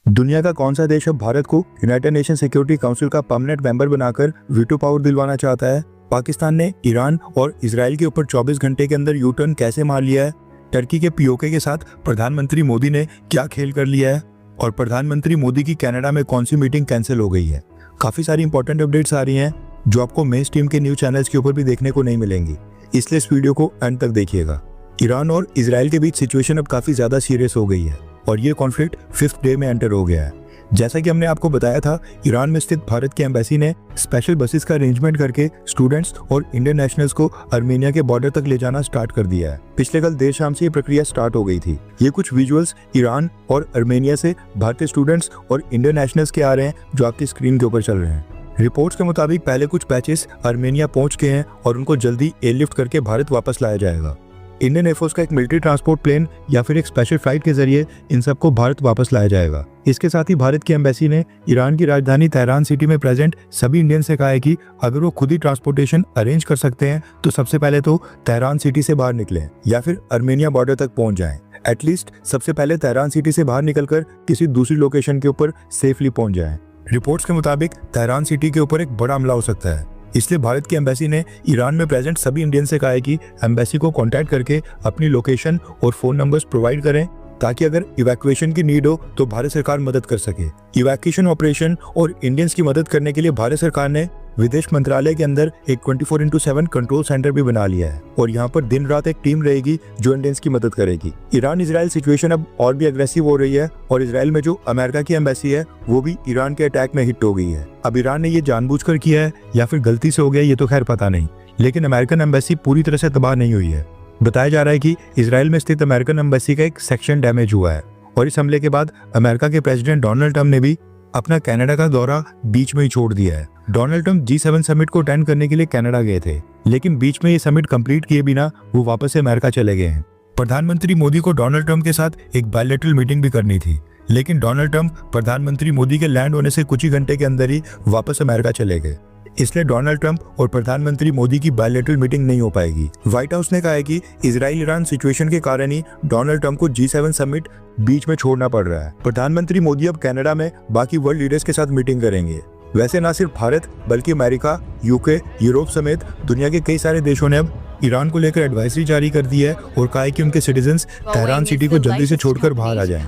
दुनिया का कौन सा देश अब भारत को यूनाइटेड नेशन सिक्योरिटी काउंसिल का परमानेंट मेंबर बनाकर वीटो पावर दिलवाना चाहता है? पाकिस्तान ने ईरान और इजराइल के ऊपर 24 घंटे के अंदर यू टर्न कैसे मार लिया है? टर्की के पीओके के साथ प्रधानमंत्री मोदी ने क्या खेल कर लिया है? और प्रधानमंत्री मोदी की कनाडा में कौन सी मीटिंग कैंसिल हो गई है? काफी सारी इंपॉर्टेंट अपडेट्स आ रही हैं जो आपको मेन स्ट्रीम के न्यूज चैनल्स के ऊपर भी देखने को नहीं मिलेंगी, इसलिए इस वीडियो को अंत तक देखिएगा। ईरान और इजराइल के बीच सिचुएशन अब काफी ज्यादा सीरियस हो गई है और ये कॉन्फ्लिक्ट 5th डे में एंटर हो गया है। जैसा कि हमने आपको बताया था, ईरान में स्थित भारत की एम्बेसी ने स्पेशल बसेस का अरेंजमेंट करके स्टूडेंट्स और इंडियन नेशनल्स को आर्मेनिया के बॉर्डर तक ले जाना स्टार्ट कर दिया है। पिछले कल देर शाम से ये प्रक्रिया स्टार्ट हो गई थी। ये कुछ विजुअल्स ईरान और आर्मेनिया से भारतीय स्टूडेंट्स और इंडियन नेशनल्स के आ रहे हैं जो आपकी स्क्रीन के ऊपर चल रहे हैं। रिपोर्ट्स के मुताबिक पहले कुछ बैचेस आर्मेनिया पहुंच गए हैं और उनको जल्दी एयरलिफ्ट करके भारत वापस लाया जाएगा। इंडियन एयरफोर्स का एक मिलिट्री ट्रांसपोर्ट प्लेन या फिर एक स्पेशल फ्लाइट के जरिए इन सबको भारत वापस लाया जाएगा। इसके साथ ही भारत की एम्बेसी ने ईरान की राजधानी तेहरान सिटी में प्रेजेंट सभी इंडियन से कहा है कि अगर वो खुद ही ट्रांसपोर्टेशन अरेंज कर सकते हैं तो सबसे पहले तो तेहरान सिटी से बाहर निकलें या फिर आर्मेनिया बॉर्डर तक पहुंच जाएं। एटलीस्ट सबसे पहले तेहरान सिटी से बाहर निकलकर किसी दूसरी लोकेशन के ऊपर सेफली पहुंच जाएं। रिपोर्ट्स के मुताबिक तेहरान सिटी के ऊपर एक बड़ा हमला हो सकता है, इसलिए भारत की एम्बेसी ने ईरान में प्रेजेंट सभी इंडियन से कहा है कि एम्बेसी को कांटेक्ट करके अपनी लोकेशन और फोन नंबर्स प्रोवाइड करें ताकि अगर इवैक्यूएशन की नीड हो तो भारत सरकार मदद कर सके। इवैक्यूएशन ऑपरेशन और इंडियंस की मदद करने के लिए भारत सरकार ने विदेश मंत्रालय के अंदर एक 24/7 कंट्रोल सेंटर भी बना लिया है और यहाँ पर दिन रात एक टीम रहेगी जो इंडियंस की मदद करेगी। ईरान इजराइल सिचुएशन अब और भी अग्रेसिव हो रही है और इजराइल में जो अमेरिका की एम्बेसी है वो भी ईरान के अटैक में हिट हो गई है। अब ईरान ने ये जानबूझकर किया है या फिर गलती से हो गया ये तो खैर पता नहीं, लेकिन अमेरिकन एम्बेसी पूरी तरह से तबाह नहीं हुई है। बताया जा रहा है कि इजराइल में स्थित अमेरिकन एम्बेसी का एक सेक्शन डैमेज हुआ है और इस हमले के बाद अमेरिका के प्रेसिडेंट डोनाल्ड ट्रंप ने भी अपना कनाडा का दौरा बीच में ही छोड़ दिया है। डोनाल्ड ट्रंप G7 समिट को अटेंड करने के लिए कनाडा गए थे, लेकिन बीच में ये समिट कंप्लीट किए बिना वो वापस से अमेरिका चले गए हैं। प्रधानमंत्री मोदी को डोनाल्ड ट्रंप के साथ एक बायलैटरल मीटिंग भी करनी थी, लेकिन डोनाल्ड ट्रंप प्रधानमंत्री मोदी के लैंड होने से कुछ ही घंटे के अंदर ही वापस अमेरिका चले गए, इसलिए डोनाल्ड ट्रंप और प्रधानमंत्री मोदी की बायलैटरल मीटिंग नहीं हो पाएगी। व्हाइट हाउस ने कहा है कि इजराइल ईरान सिचुएशन के कारण ही डोनाल्ड ट्रंप को G7 समिट बीच में छोड़ना पड़ रहा है। प्रधानमंत्री मोदी अब कनाडा में बाकी वर्ल्ड लीडर्स के साथ मीटिंग करेंगे। वैसे ना सिर्फ भारत बल्कि अमेरिका, यूके, यूरोप समेत दुनिया के कई सारे देशों ने अब ईरान को लेकर एडवाइजरी जारी कर दी है और कहा है कि उनके सिटीजन्स तेहरान सिटी को जल्दी से छोड़कर बाहर आ जाएं।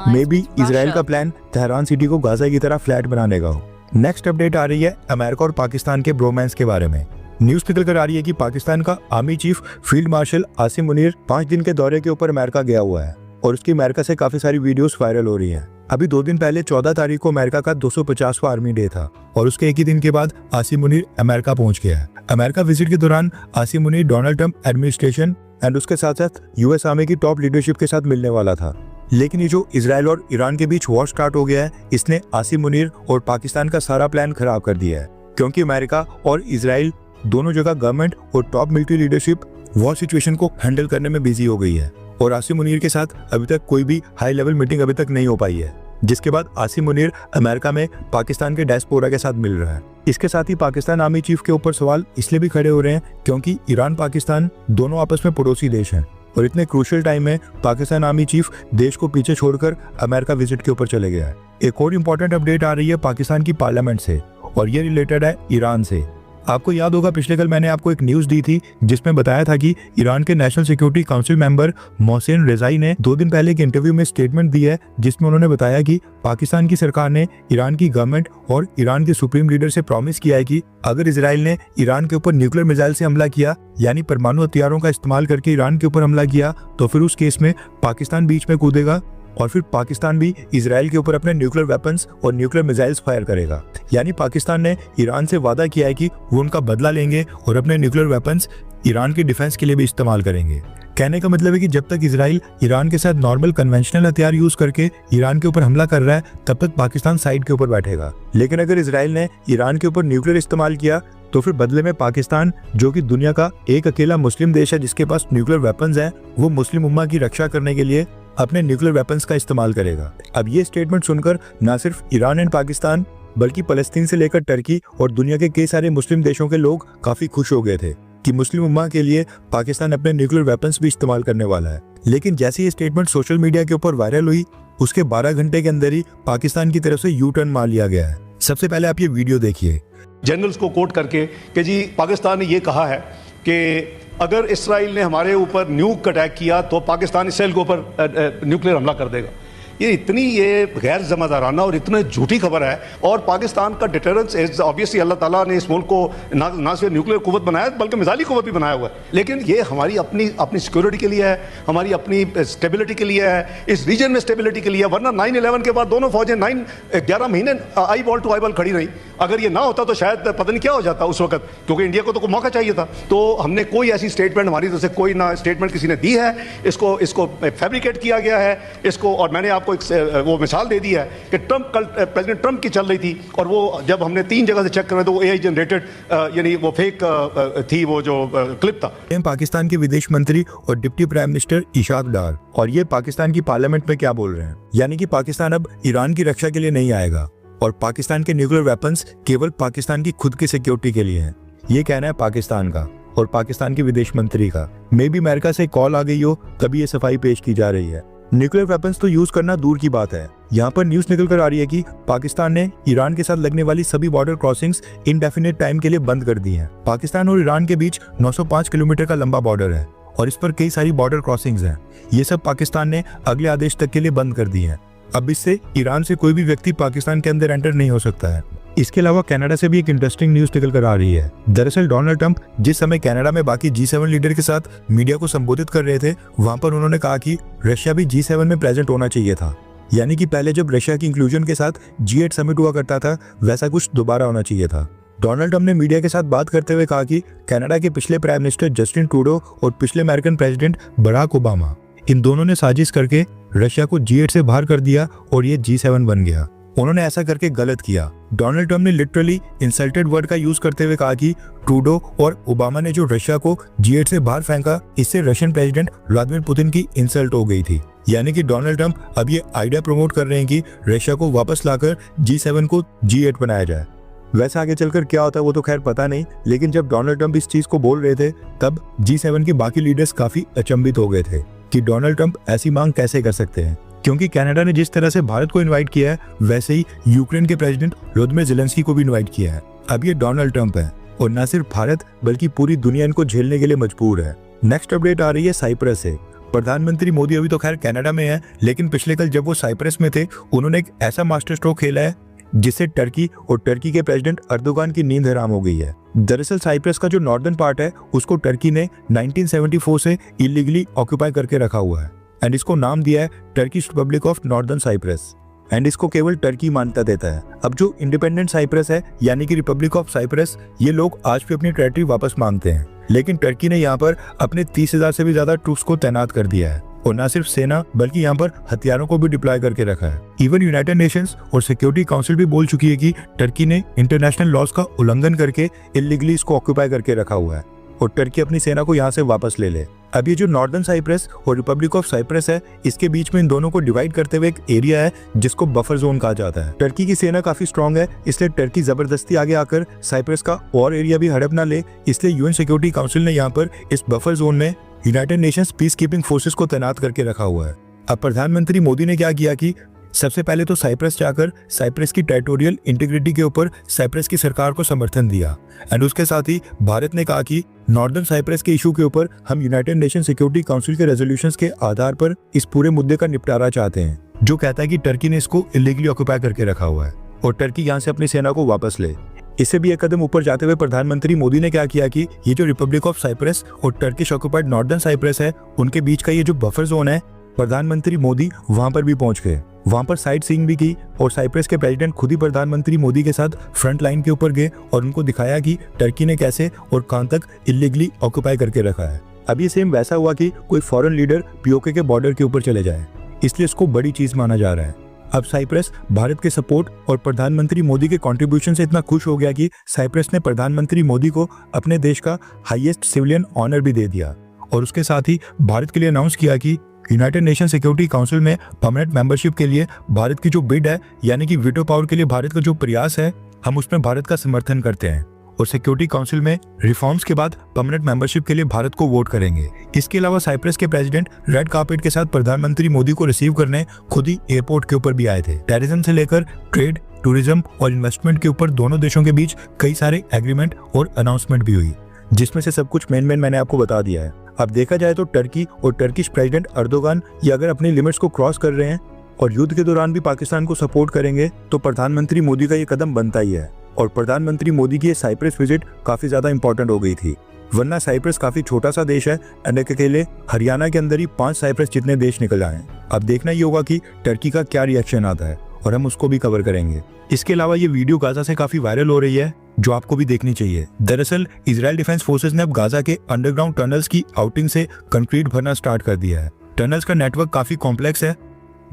मे बी इजराइल का प्लान तेहरान सिटी को गाजा की तरह फ्लैट बनाने का हो। नेक्स्ट अपडेट आ रही है अमेरिका और पाकिस्तान के ब्रोमांस के बारे में। न्यूज निकल कर आ रही है कि पाकिस्तान का army chief field marshal Asim Munir 5 दिन के दौरे के ऊपर अमेरिका गया हुआ है और उसकी अमेरिका से काफी सारी वीडियोस वायरल हो रही हैं। अभी 2 दिन पहले 14 तारीख को अमेरिका का 250वां आर्मी डे था और उसके एक ही दिन के बाद आसिम मुनीर अमेरिका पहुंच गया है। अमेरिका विजिट के दौरान Asim Munir Donald Trump administration and उसके साथ साथ यूएस आर्मी की टॉप लीडरशिप के साथ मिलने वाला था, लेकिन ये जो इजराइल और ईरान के बीच वॉर स्टार्ट हो गया है इसने आसिम मुनीर और पाकिस्तान का सारा प्लान खराब कर दिया है, क्योंकि अमेरिका और इजराइल दोनों जगह गवर्नमेंट और top military leadership war situation को हैंडल करने में बिजी हो गई है और आसिम मुनीर के साथ अभी तक कोई भी हाई लेवल मीटिंग अभी तक नहीं हो पाई है, जिसके बाद आसिम मुनीर अमेरिका में पाकिस्तान के डायस्पोरा के साथ मिल रहा है। इसके साथ ही पाकिस्तान आर्मी चीफ के ऊपर सवाल इसलिए भी खड़े हो रहे हैं क्योंकि ईरान पाकिस्तान दोनों आपस में पड़ोसी देश हैं और इतने क्रूशियल टाइम में पाकिस्तान आर्मी चीफ देश को पीछे छोड़कर अमेरिका विजिट के ऊपर चले गया है। एक और इम्पोर्टेंट अपडेट आ रही है पाकिस्तान की पार्लियामेंट से और ये रिलेटेड है ईरान से। आपको याद होगा पिछले कल मैंने आपको एक न्यूज दी थी जिसमें बताया था कि ईरान के national security council member Mohsin Rezaei ने 2 दिन पहले एक इंटरव्यू में स्टेटमेंट दी है जिसमें उन्होंने बताया कि पाकिस्तान की सरकार ने ईरान की गवर्नमेंट और ईरान के सुप्रीम लीडर से प्रॉमिस किया है कि अगर इजराइल ने ईरान के ऊपर न्यूक्लियर मिसाइल से हमला किया, यानी परमाणु हथियारों का इस्तेमाल करके ईरान के ऊपर हमला किया, तो फिर उस केस में पाकिस्तान बीच में कूदेगा और फिर पाकिस्तान भी इजराइल के ऊपर अपने न्यूक्लियर वेपन्स और न्यूक्लियर मिसाइल्स फायर करेगा। यानी पाकिस्तान ने ईरान से वादा किया है कि वो उनका बदला लेंगे और अपने न्यूक्लियर वेपन्स ईरान के डिफेंस के लिए भी इस्तेमाल करेंगे। कहने का मतलब है कि जब तक इजराइल ईरान के साथ नॉर्मल कन्वेंशनल हथियार यूज करके ईरान के ऊपर हमला कर रहा है तब तक पाकिस्तान साइड के ऊपर बैठेगा, लेकिन अगर इजराइल ने ईरान के ऊपर न्यूक्लियर इस्तेमाल किया तो फिर बदले में पाकिस्तान, जो कि दुनिया का एक अकेला मुस्लिम देश है जिसके पास न्यूक्लियर वेपन्स हैं, वो मुस्लिम उम्मा की रक्षा करने के लिए अपने न्यूक्लियर वेपन्स का इस्तेमाल करेगा। अब ये स्टेटमेंट सुनकर न सिर्फ ईरान एंड पाकिस्तान बल्कि फलस्तीन से लेकर टर्की और दुनिया के कई सारे मुस्लिम देशों के लोग काफी खुश हो गए थे कि मुस्लिम उम्मा के लिए पाकिस्तान अपने न्यूक्लियर वेपन्स भी इस्तेमाल करने वाला है। लेकिन जैसे ये स्टेटमेंट सोशल मीडिया के ऊपर वायरल हुई उसके 12 घंटे के अंदर ही पाकिस्तान की तरफ से यू टर्न मार लिया गया है। सबसे पहले आप ये वीडियो देखिए। जनरल्स को कोट करके कि जी पाकिस्तान ने ये कहा है कि अगर इसराइल ने हमारे ऊपर न्यूक अटैक किया तो पाकिस्तान इसराइल के ऊपर न्यूक्लियर हमला कर देगा। ये गैर ज़िम्मेदाराना और इतनी झूठी खबर है। और पाकिस्तान का डिटरेंस इज ऑब्वियसली अल्लाह ताला ने इस मुल्क को ना सिर्फ न्यूक्लियर कुव्वत बनाया बल्कि मिसाइली कुव्वत भी बनाया हुआ है। लेकिन ये हमारी अपनी सिक्योरिटी के लिए है, हमारी अपनी स्टेबिलिटी के लिए है, इस रीजन में स्टेबिलिटी के लिए है। वरना 9/11 के बाद दोनों फौजें 11 महीने eyeball to eyeball खड़ी रही। अगर ये ना होता तो शायद पता नहीं क्या हो जाता उस वक्त, क्योंकि इंडिया को तो कोई मौका चाहिए था। तो हमने कोई ऐसी स्टेटमेंट हमारी तरफ से कोई ना स्टेटमेंट किसी ने दी है। इसको फैब्रिकेट किया गया है इसको। और मैंने आपको वो मिसाल दे दी है कि प्रेसिडेंट ट्रंप की चल रही थी और वो जब हमने 3 जगह से चेक कर रहे तो वो AI जनरेटेड यानी वो फेक थी वो जो क्लिप था। पाकिस्तान के विदेश मंत्री और डिप्टी प्राइम मिनिस्टर इशाक डार, और ये पाकिस्तान की पार्लियामेंट में क्या बोल रहे हैं, यानी कि पाकिस्तान अब ईरान की रक्षा के लिए नहीं आएगा और पाकिस्तान के न्यूक्लियर वेपन्स केवल पाकिस्तान की खुद की सिक्योरिटी के लिए हैं। ये कहना है पाकिस्तान का और पाकिस्तान के विदेश मंत्री का। मे भी अमेरिका से कॉल आ गई हो तभी ये सफाई पेश की जा रही है। न्यूक्लियर वेपन्स तो यूज करना दूर की बात है, यहाँ पर न्यूज निकल कर आ रही है कि पाकिस्तान ने ईरान के साथ लगने वाली सभी बॉर्डर क्रॉसिंग्स इंडेफिनिट टाइम के लिए बंद कर दी हैं। पाकिस्तान और ईरान के बीच 905 किलोमीटर का लंबा बॉर्डर है और इस पर कई सारी बॉर्डर क्रॉसिंग्स हैं। ये सब पाकिस्तान ने अगले आदेश तक के लिए बंद कर दी हैं। अब इससे ईरान से कोई भी व्यक्ति पाकिस्तान के अंदर एंटर नहीं हो सकता है। इसके अलावा कनाडा से भी एक इंटरेस्टिंग न्यूज निकल कर आ रही है। दरअसल डोनाल्ड ट्रंप जिस समय कनाडा में बाकी G7 लीडर के साथ मीडिया को संबोधित कर रहे थे, वहां पर उन्होंने कहा कि रशिया भी G7 में प्रेजेंट होना चाहिए था। यानी कि पहले जब रशिया की इंक्लूजन के साथ G8 समिट हुआ करता था, वैसा कुछ दोबारा होना चाहिए था। डोनाल्ड ट्रंप ने मीडिया के साथ बात करते हुए कहा कि कनाडा के पिछले प्राइम मिनिस्टर जस्टिन ट्रूडो और पिछले अमेरिकन प्रेसिडेंट बराक ओबामा, इन दोनों ने साजिश करके रशिया को G8 से बाहर कर दिया और ये G7 बन गया। उन्होंने ऐसा करके गलत किया। डोनाल्ड ट्रंप ने लिटरली इंसल्टेड वर्ड का यूज करते हुए कहा कि ट्रूडो और ओबामा ने जो रशिया को G8 से बाहर फेंका, इससे रशियन प्रेसिडेंट व्लादिमीर पुतिन की इंसल्ट हो गई थी। यानी कि डोनाल्ड ट्रंप अब ये आइडिया प्रमोट कर रहे हैं कि रशिया को वापस लाकर G7 को G8 बनाया जाए। वैसे आगे चलकर क्या होता है वो तो खैर पता नहीं, लेकिन जब डोनाल्ड ट्रंप इस चीज को बोल रहे थे तब G7 के बाकी लीडर्स काफी अचंभित हो गए थे कि डोनाल्ड ट्रंप ऐसी मांग कैसे कर सकते हैं, क्योंकि कनाडा ने जिस तरह से भारत को इनवाइट किया है वैसे ही यूक्रेन के प्रेसिडेंट व्लादिमीर ज़ेलेंस्की को भी इनवाइट किया है। अब ये डोनाल्ड ट्रंप है और न सिर्फ भारत बल्कि पूरी दुनिया इनको झेलने के लिए मजबूर है। नेक्स्ट अपडेट आ रही है साइप्रस से। प्रधानमंत्री मोदी अभी तो खैर कनाडा में है, लेकिन पिछले कल जब वो साइप्रस में थे उन्होंने एक ऐसा मास्टर स्ट्रोक खेला है जिससे टर्की और टर्की के प्रेसिडेंट अर्दोगान की नींद हराम हो गई है। दरअसल साइप्रस का जो नॉर्दर्न पार्ट है उसको टर्की ने 1974 से इलीगली ऑक्यूपाई करके रखा हुआ है एंड इसको नाम दिया है Turkish Republic of Northern Cyprus and इसको केवल टर्की मान्यता देता है। अब जो इंडिपेंडेंट साइप्रस है यानी कि रिपब्लिक ऑफ साइप्रस, ये लोग आज भी अपनी टेरिटरी वापस मांगते हैं, लेकिन टर्की ने यहाँ पर अपने 30,000 से भी ज्यादा ट्रूप्स को तैनात कर दिया है और न सिर्फ सेना बल्कि यहाँ पर हथियारों को भी डिप्लॉय करके रखा है। इवन यूनाइटेड नेशंस और सिक्योरिटी काउंसिल भी बोल चुकी है कि टर्की ने इंटरनेशनल लॉज का उल्लंघन करके इलीगली इसको ऑक्यूपाई करके रखा हुआ है और टर्की अपनी सेना को यहाँ से वापस ले ले। अब ये जो नॉर्दर्न साइप्रस और रिपब्लिक ऑफ साइप्रस है, इसके बीच में इन दोनों को डिवाइड करते हुए एक एरिया है जिसको बफर जोन कहा जाता है। टर्की की सेना काफी स्ट्रांग है, इसलिए टर्की जबरदस्ती आगे आकर साइप्रस का और एरिया भी हड़प ना ले, इसलिए यूएन सिक्योरिटी काउंसिल ने यहाँ पर इस बफर जोन में United Nations peace keeping forces को तैनात करके रखा हुआ है। अब प्रधानमंत्री मोदी ने क्या किया कि सबसे पहले तो साइप्रस जाकर साइप्रस की टेरिटोरियल इंटीग्रिटी के ऊपर साइप्रस की सरकार को समर्थन दिया एंड उसके साथ ही भारत ने कहा कि नॉर्दर्न साइप्रस के इशू के ऊपर हम यूनाइटेड नेशन सिक्योरिटी काउंसिल के रेजोल्यूशंस के आधार पर इस पूरे मुद्दे का निपटारा चाहते हैं, जो कहता है कि टर्की ने इसको इलीगली ऑक्यूपाई करके रखा हुआ है और टर्की यहाँ से अपनी सेना को वापस ले। इससे भी एक कदम ऊपर जाते हुए प्रधानमंत्री मोदी ने क्या किया कि ये जो रिपब्लिक ऑफ साइप्रस और टर्किश ऑक्यूपाइड नॉर्दर्न साइप्रस है, उनके बीच का ये जो बफर जोन है, प्रधानमंत्री मोदी वहां पर भी पहुंच गए, वहां पर साइट सीइंग भी की और साइप्रस के प्रेसिडेंट खुद ही प्रधानमंत्री मोदी के साथ फ्रंट लाइन के ऊपर गए और उनको दिखाया कि टर्की ने कैसे और कहां तक इलीगली ऑक्यूपाई करके रखा है। अब ये सेम वैसा हुआ कि कोई फॉरेन लीडर पीओके के बॉर्डर के ऊपर चले जाए, इसलिए इसको बड़ी चीज माना जा रहा है। अब साइप्रस भारत के सपोर्ट और प्रधानमंत्री मोदी के कंट्रीब्यूशन से इतना खुश हो गया कि साइप्रस ने प्रधानमंत्री मोदी को अपने देश का हाईएस्ट सिविलियन ऑनर भी दे दिया और उसके साथ ही भारत के लिए अनाउंस किया कि यूनाइटेड नेशन सिक्योरिटी काउंसिल में परमानेंट मेंबरशिप के लिए भारत की जो बिड है, यानी कि वीटो पावर के लिए भारत का जो प्रयास है, हम उसमें भारत का समर्थन करते हैं और सिक्योरिटी काउंसिल में रिफॉर्म्स के बाद परमानेंट मेंबरशिप के लिए भारत को वोट करेंगे। इसके अलावा साइप्रस के प्रेसिडेंट रेड कार्पेट के साथ प्रधानमंत्री मोदी को रिसीव करने खुद ही एयरपोर्ट के ऊपर भी आए थे। टेररिज्म से लेकर ट्रेड, टूरिज्म और इन्वेस्टमेंट के ऊपर दोनों देशों के बीच कई सारे एग्रीमेंट और अनाउंसमेंट भी हुई, जिसमें से सब कुछ मेन मैंने आपको बता दिया है। अब देखा जाए तो टर्की और टर्किश प्रेसिडेंट अर्दोगान ये अगर अपनी लिमिट्स को क्रॉस कर रहे हैं और युद्ध के दौरान भी पाकिस्तान को सपोर्ट करेंगे तो प्रधानमंत्री मोदी का ये कदम बनता ही है। और प्रधानमंत्री मोदी की ये साइप्रस विजिट काफी ज्यादा इंपॉर्टेंट हो गई थी, वरना साइप्रस काफी छोटा सा देश है और अकेले हरियाणा के अंदर ही 5 साइप्रस जितने देश निकल आए। अब देखना ही होगा कि टर्की का क्या रिएक्शन आता है और हम उसको भी कवर करेंगे। इसके अलावा ये वीडियो गाजा से काफी वायरल हो रही है, जो आपको भी देखनी चाहिए। दरअसल इजराइल डिफेंस फोर्सेस ने अब गाजा के अंडरग्राउंड टनल्स की आउटिंग से कंक्रीट भरना स्टार्ट कर दिया है। टनल्स का नेटवर्क काफी कॉम्प्लेक्स है,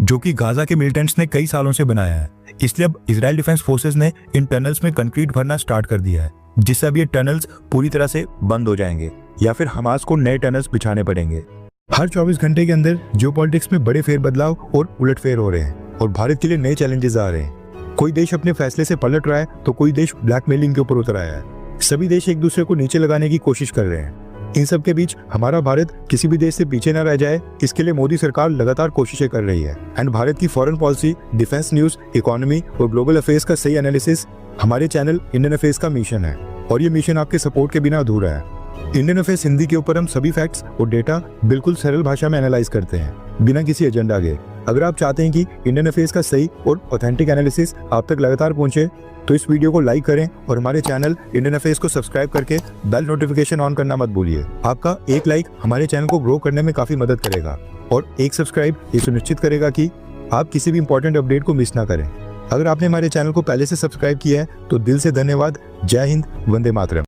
जो कि गाजा के मिलिटेंट्स ने कई सालों से बनाया है, इसलिए अब इजराइल डिफेंस फोर्सेस ने इन टनल्स में कंक्रीट भरना स्टार्ट कर दिया है, जिससे अब ये टनल्स पूरी तरह से बंद हो जाएंगे या फिर हमास को नए टनल्स बिछाने पड़ेंगे। हर 24 घंटे के अंदर जियोपॉलिटिक्स में बड़े फेरबदलाव और उलटफेर हो रहे हैं और भारत के लिए नए चैलेंजेस आ रहे हैं। कोई देश अपने फैसले से पलट रहा है तो कोई देश ब्लैकमेलिंग के ऊपर उतर आया है। सभी देश एक दूसरे को नीचे लगाने की कोशिश कर रहे हैं। इन सब के बीच हमारा भारत किसी भी देश से पीछे न रह जाए, इसके लिए मोदी सरकार लगातार कोशिशें कर रही है। एंड भारत की foreign policy, defence news, economy और ग्लोबल अफेयर्स का सही एनालिसिस हमारे चैनल इंडियन अफेयर्स का मिशन है और ये मिशन आपके सपोर्ट के बिना अधूरा है। इंडियन अफेयर्स हिंदी के ऊपर हम सभी फैक्ट्स और डेटा बिल्कुल सरल भाषा में एनालाइज करते हैं, बिना किसी एजेंडा के। अगर आप चाहते हैं कि इंडियन अफेयर्स का सही और ऑथेंटिक एनालिसिस आप तक लगातार पहुंचे, तो इस वीडियो को लाइक करें और हमारे चैनल इंडियन अफेयर्स को सब्सक्राइब करके बेल नोटिफिकेशन ऑन करना मत भूलिए। आपका एक लाइक हमारे चैनल को ग्रो करने में काफी मदद करेगा और एक सब्सक्राइब ये सुनिश्चित करेगा कि आप किसी भी इंपॉर्टेंट अपडेट को मिस ना करें। अगर आपने हमारे चैनल को पहले से सब्सक्राइब किया है तो दिल से धन्यवाद। जय हिंद, वंदे मातरम।